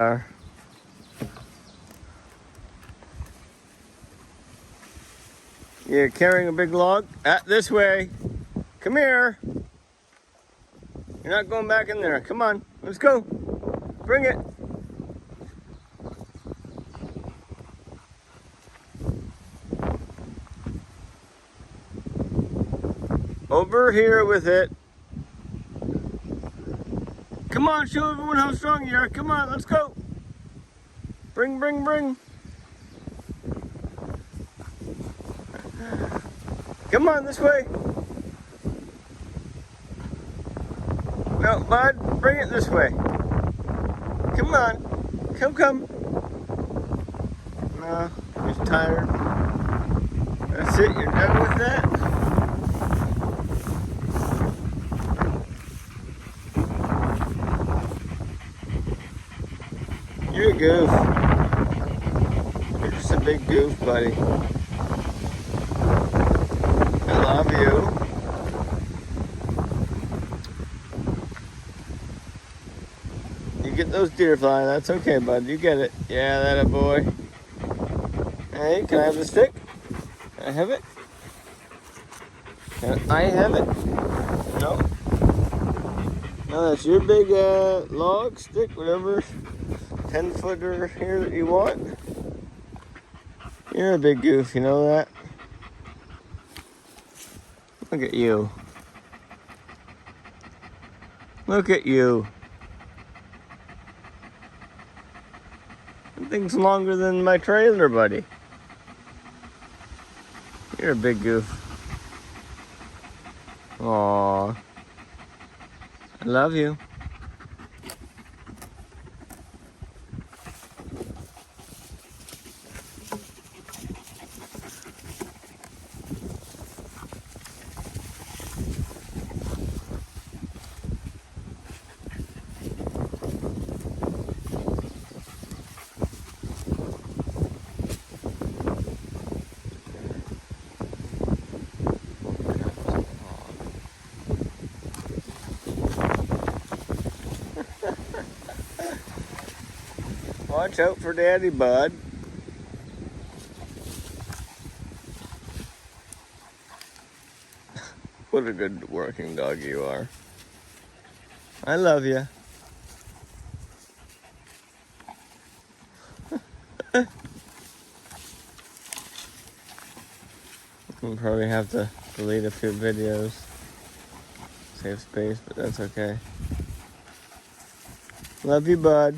are. You're carrying a big log? This way. Come here. You're not going back in there. Come on, let's go. Bring it. Over here with it. Come on, show everyone how strong you are. Come on, let's go. Bring, bring, bring. Come on, this way. No, bud, bring it this way. Come on. Come, come. No, he's tired. That's it, you're done with that? You're a goof. You're just a big goof, buddy. I love you. You get those deer flying, that's okay, bud. You get it. Yeah, that a boy. Hey, can I have the stick? Can I have it? Can I have it? No? No, that's your big log, stick, whatever 10-footer here that you want. You're a big goof, you know that? Look at you. Look at you. That thing's longer than my trailer, buddy. You're a big goof. Aww. I love you. Watch out for Daddy, bud. What a good working dog you are. I love you. We'll probably have to delete a few videos. Save space, but that's okay. Love you, bud.